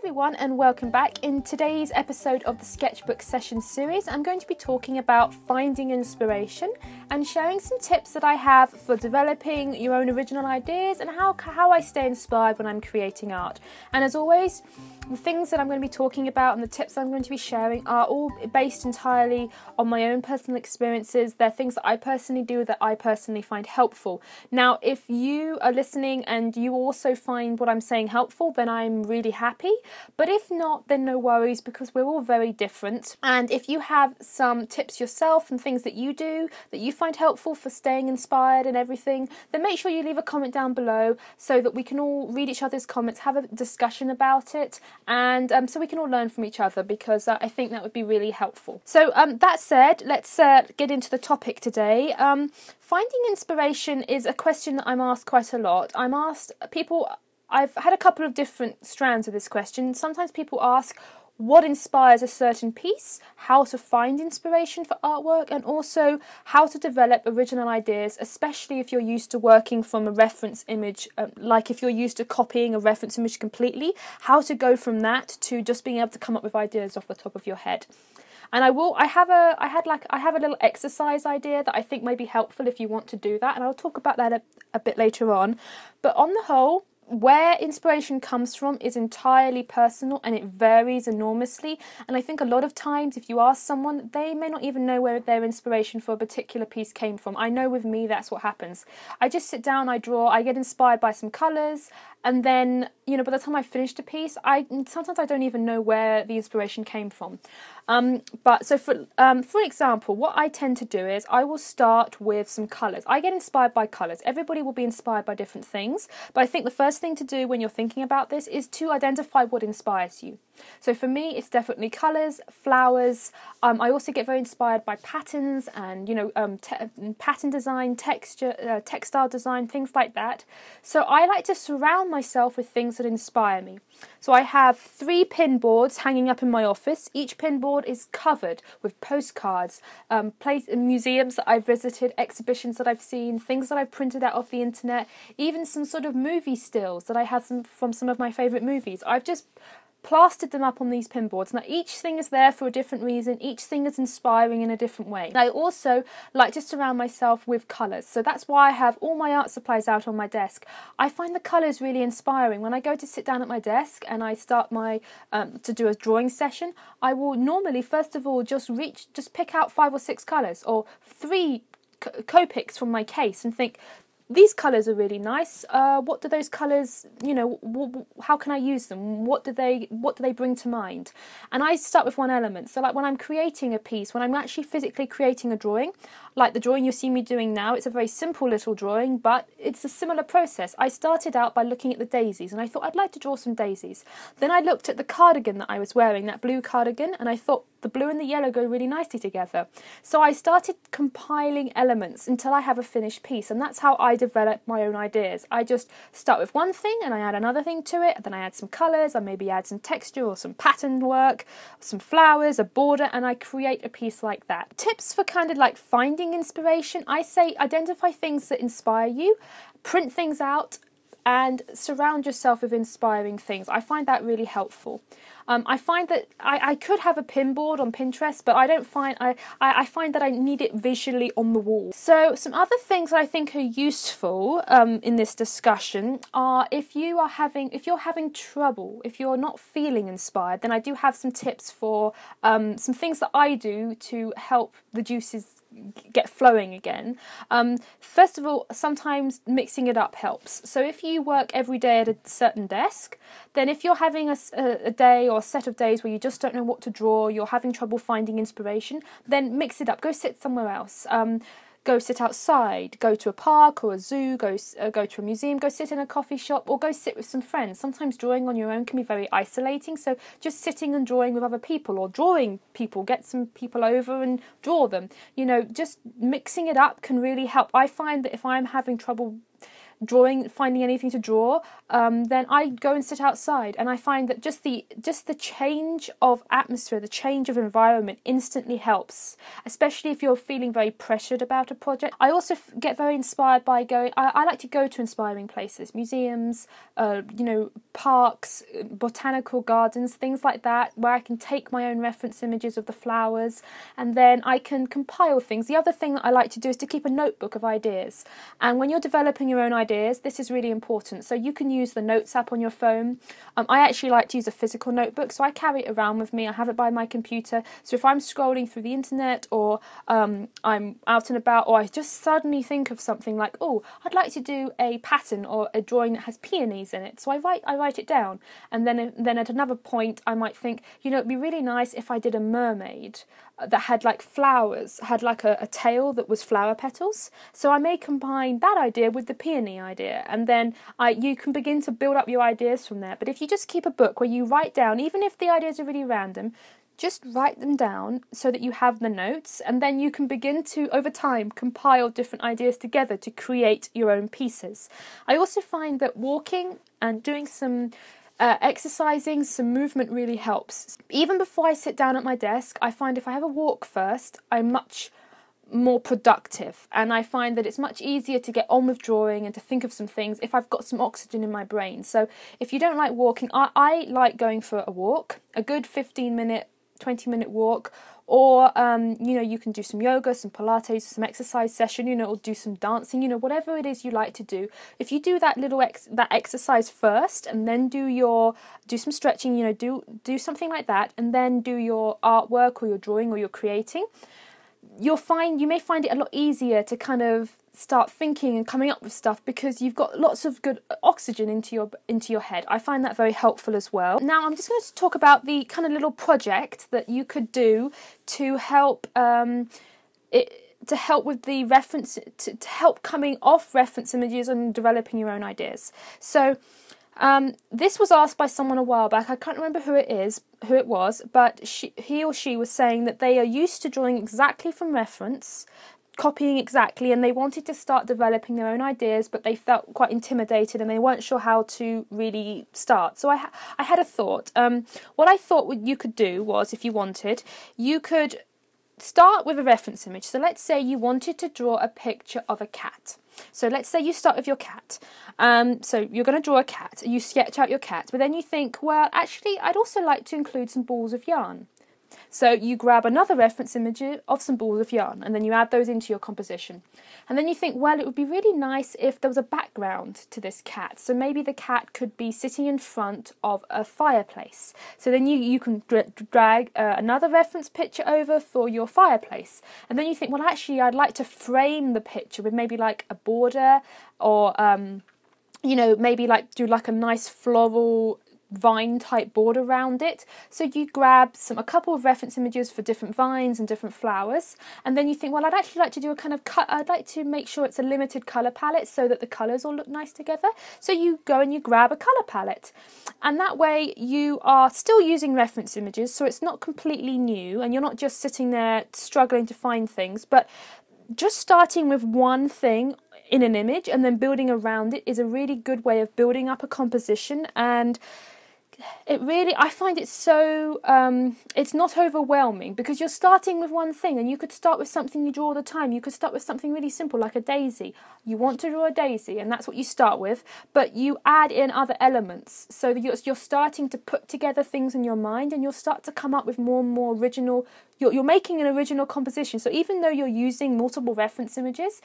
everyone and welcome back. In today's episode of the Sketchbook Session series, I'm going to be talking about finding inspiration and sharing some tips that I have for developing your own original ideas and how I stay inspired when I'm creating art. And as always, the things that I'm going to be talking about and the tips I'm going to be sharing are all based entirely on my own personal experiences. They're things that I personally do that I personally find helpful. Now, if you are listening and you also find what I'm saying helpful, then I'm really happy. But if not, then no worries, because we're all very different. And if you have some tips yourself and things that you do that you find helpful for staying inspired and everything, then make sure you leave a comment down below so that we can all read each other's comments, have a discussion about it, and so we can all learn from each other, because I think that would be really helpful. So that said, let's get into the topic today. Finding inspiration is a question that I'm asked quite a lot. I've had a couple of different strands of this question. Sometimes people ask what inspires a certain piece, how to find inspiration for artwork, and also how to develop original ideas, especially if you're used to working from a reference image, like if you're used to copying a reference image completely, how to go from that to just being able to come up with ideas off the top of your head. And I have a little exercise idea that I think may be helpful if you want to do that, and I'll talk about that a bit later on. But on the whole, where inspiration comes from is entirely personal and it varies enormously. And I think a lot of times if you ask someone, they may not even know where their inspiration for a particular piece came from. I know with me that's what happens. I just sit down, I draw, I get inspired by some colours, and then, by the time I finished a piece, sometimes I don't even know where the inspiration came from. For example, what I tend to do is I will start with some colours. I get inspired by colours. Everybody will be inspired by different things, but I think the first thing to do when you're thinking about this is to identify what inspires you. So for me, it's definitely colours, flowers. I also get very inspired by patterns and, pattern design, texture, textile design, things like that. So I like to surround myself with things that inspire me. So I have 3 pin boards hanging up in my office. Each pin board is covered with postcards, museums that I've visited, exhibitions that I've seen, things that I've printed out off the internet, even some sort of movie stills that I have from some of my favourite movies. I've just plastered them up on these pin boards. Now each thing is there for a different reason, each thing is inspiring in a different way. And I also like to surround myself with colours, so that's why I have all my art supplies out on my desk. I find the colours really inspiring. When I go to sit down at my desk and I start to do a drawing session, I will normally first of all just pick out 5 or 6 colours, or 3 Copics from my case, and think, these colours are really nice. What do those colours, how can I use them? What do they bring to mind? And I start with one element. So like when I'm creating a piece, when I'm actually physically creating a drawing, like the drawing you see me doing now, it's a very simple little drawing, but it's a similar process. I started out by looking at the daisies, and I thought I'd like to draw some daisies. Then I looked at the cardigan that I was wearing, that blue cardigan, and I thought the blue and the yellow go really nicely together. So I started compiling elements until I have a finished piece, and that's how I develop my own ideas. I just start with one thing and I add another thing to it, and then I add some colours, I maybe add some texture or some pattern work, some flowers, a border, and I create a piece like that. Tips for kind of like finding inspiration: I say identify things that inspire you, print things out, and surround yourself with inspiring things. I find that really helpful. I find that I could have a pin board on Pinterest, but I find that I need it visually on the wall. So some other things that I think are useful in this discussion are if you're having trouble, if you're not feeling inspired, then I do have some tips for some things that I do to help the juices get flowing again. First of all, sometimes mixing it up helps. So if you work every day at a certain desk, then if you're having a day or a set of days where you just don't know what to draw, you're having trouble finding inspiration, then mix it up. Go sit somewhere else. Go sit outside, go to a park or a zoo, go to a museum, go sit in a coffee shop, or go sit with some friends. Sometimes drawing on your own can be very isolating, so just sitting and drawing with other people, or drawing people, get some people over and draw them. Just mixing it up can really help. I find that if I'm having trouble finding anything to draw, then I go and sit outside, and I find that just the change of atmosphere, the change of environment instantly helps, especially if you're feeling very pressured about a project. I also get very inspired by going, I like to go to inspiring places, museums, parks, botanical gardens, things like that, where I can take my own reference images of the flowers, and then I can compile things. The other thing that I like to do is to keep a notebook of ideas, and when you're developing your own ideas, this is really important. So you can use the Notes app on your phone. I actually like to use a physical notebook, so I carry it around with me. I have it by my computer, so if I'm scrolling through the internet, or I'm out and about, or I just suddenly think of something like, oh, I'd like to do a pattern or a drawing that has peonies in it, so I write it down, and then at another point I might think, it'd be really nice if I did a mermaid that had like flowers, had like a tail that was flower petals. So I may combine that idea with the peony idea, and then you can begin to build up your ideas from there. But if you just keep a book where you write down, even if the ideas are really random, just write them down so that you have the notes, and then you can begin to, over time, compile different ideas together to create your own pieces. I also find that walking and doing some exercising, some movement really helps. Even before I sit down at my desk, I find if I have a walk first, I'm much more productive, and I find that it's much easier to get on with drawing and to think of some things if I've got some oxygen in my brain. So if you don't like walking, I like going for a walk, a good 15-minute, 20-minute walk, or you can do some yoga, some Pilates, some exercise session, or do some dancing, whatever it is you like to do. If you do that little that exercise first, and then do some stretching, do something like that, and then do your artwork or your drawing or your creating, you may find it a lot easier to kind of start thinking and coming up with stuff, because you've got lots of good oxygen into your head. I find that very helpful as well. Now I'm just going to talk about the kind of little project that you could do to help with the reference, to help coming off reference images and developing your own ideas. So this was asked by someone a while back. I can't remember who it was, but he or she was saying that they are used to drawing exactly from reference, copying exactly, and they wanted to start developing their own ideas, but they felt quite intimidated and they weren't sure how to really start. So I had a thought. What I thought you could do was, if you wanted, you could start with a reference image. So let's say you wanted to draw a picture of a cat. So let's say you start with your cat. So you're going to draw a cat. You sketch out your cat, but then you think, well, actually, I'd also like to include some balls of yarn. So you grab another reference image of some balls of yarn, and then you add those into your composition. And then you think, well, it would be really nice if there was a background to this cat. So maybe the cat could be sitting in front of a fireplace. So then you can drag another reference picture over for your fireplace. And then you think, well, actually, I'd like to frame the picture with maybe like a border, or maybe like do like a nice floral vine type border around it. So you grab a couple of reference images for different vines and different flowers, and then you think, well, I'd actually like to do a kind of I'd like to make sure it's a limited colour palette so that the colours all look nice together. So you go and you grab a colour palette, and that way you are still using reference images, so it's not completely new and you're not just sitting there struggling to find things, but just starting with one thing in an image and then building around it is a really good way of building up a composition. And I find it so, it's not overwhelming, because you're starting with one thing, and you could start with something you draw all the time. You could start with something really simple like a daisy. You want to draw a daisy, and that's what you start with, but you add in other elements. So you're starting to put together things in your mind, and you'll start to come up with more and more original, you're making an original composition. So even though you're using multiple reference images,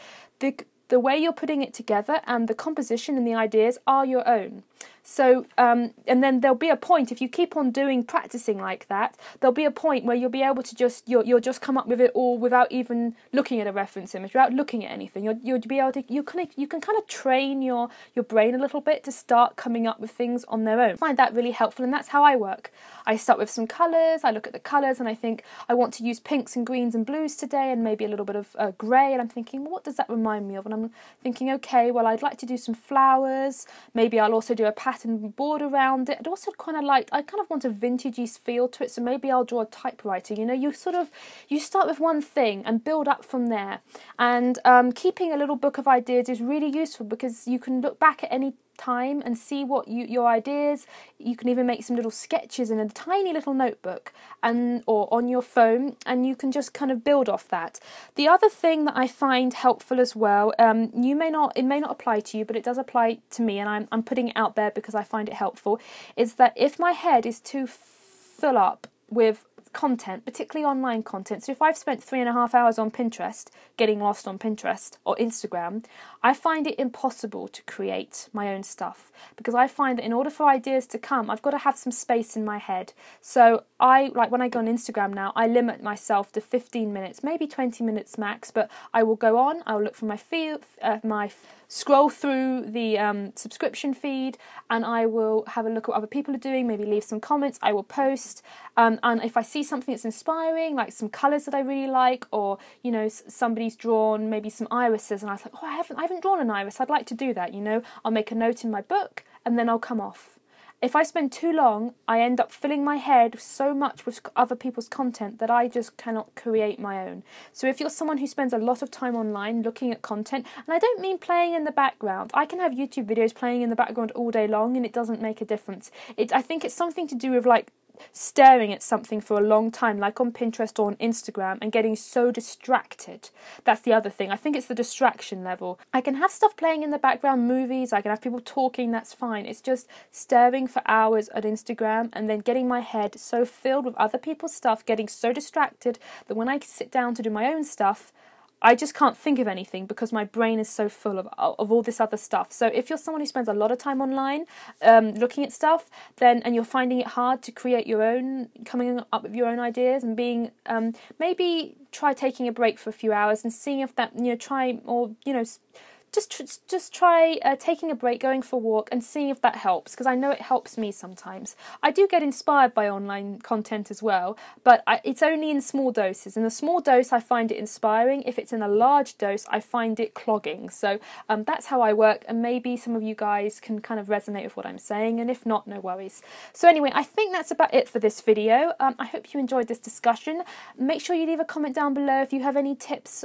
the way you're putting it together and the composition and the ideas are your own. So, and then there'll be a point, if you keep on practicing like that, there'll be a point where you'll be able to you'll just come up with it all without even looking at a reference image, without looking at anything. You'll be able to, you can kind of train your brain a little bit to start coming up with things on their own. I find that really helpful, and that's how I work. I start with some colours, I look at the colours, and I think I want to use pinks and greens and blues today, and maybe a little bit of grey, and I'm thinking, well, what does that remind me of? And I'm thinking, okay, well, I'd like to do some flowers, maybe I'll also do a pattern board around it. I'd also kind of like, I kind of want a vintagey feel to it, so maybe I'll draw a typewriter. You know, you start with one thing and build up from there. And keeping a little book of ideas is really useful because you can look back at any time and see what your ideas. You can even make some little sketches in a tiny little notebook or on your phone, and you can just kind of build off that. The other thing that I find helpful as well, it may not apply to you, but it does apply to me, and I'm putting it out there because I find it helpful, is that if my head is too full up with content, particularly online content. So if I've spent 3.5 hours on Pinterest, getting lost on Pinterest or Instagram, I find it impossible to create my own stuff, because I find that in order for ideas to come, I've got to have some space in my head. So when I go on Instagram now, I limit myself to 15 minutes, maybe 20 minutes max, but I will go on, I will look for my scroll through the subscription feed, and I will have a look at what other people are doing, maybe leave some comments, I will post, and if I see something that's inspiring, like some colours that I really like, or, you know, somebody's drawn maybe some irises, and I was like, oh, I haven't drawn an iris, I'd like to do that, you know, I'll make a note in my book, and then I'll come off. If I spend too long, I end up filling my head so much with other people's content that I just cannot create my own. So if you're someone who spends a lot of time online looking at content, and I don't mean playing in the background, I can have YouTube videos playing in the background all day long and it doesn't make a difference. I think it's something to do with like staring at something for a long time, like on Pinterest or on Instagram, and getting so distracted. That's the other thing. I think it's the distraction level. I can have stuff playing in the background, movies, I can have people talking, that's fine. It's just staring for hours at Instagram and then getting my head so filled with other people's stuff, getting so distracted that when I sit down to do my own stuff, I just can't think of anything because my brain is so full of all this other stuff. So if you're someone who spends a lot of time online looking at stuff, and you're finding it hard to create your own, coming up with your own ideas and being, maybe try taking a break for a few hours and seeing if that, you know, try, or, you know, just try taking a break, going for a walk, and seeing if that helps, because I know it helps me sometimes. I do get inspired by online content as well, but it's only in small doses. In a small dose, I find it inspiring. If it's in a large dose, I find it clogging. So that's how I work, and maybe some of you guys can kind of resonate with what I'm saying, and if not, no worries. So anyway, I think that's about it for this video. I hope you enjoyed this discussion. Make sure you leave a comment down below if you have any tips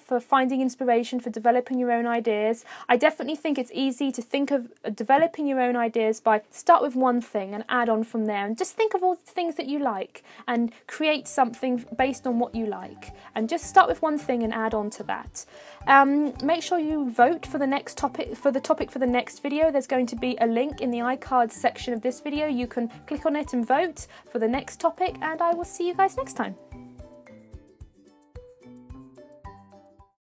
for finding inspiration, for developing your own ideas. I definitely think it's easy to think of developing your own ideas by start with one thing and add on from there, and just think of all the things that you like and create something based on what you like, and just start with one thing and add on to that. Make sure you vote for the next topic, for the next video. There's going to be a link in the iCards section of this video. You can click on it and vote for the next topic, and I will see you guys next time.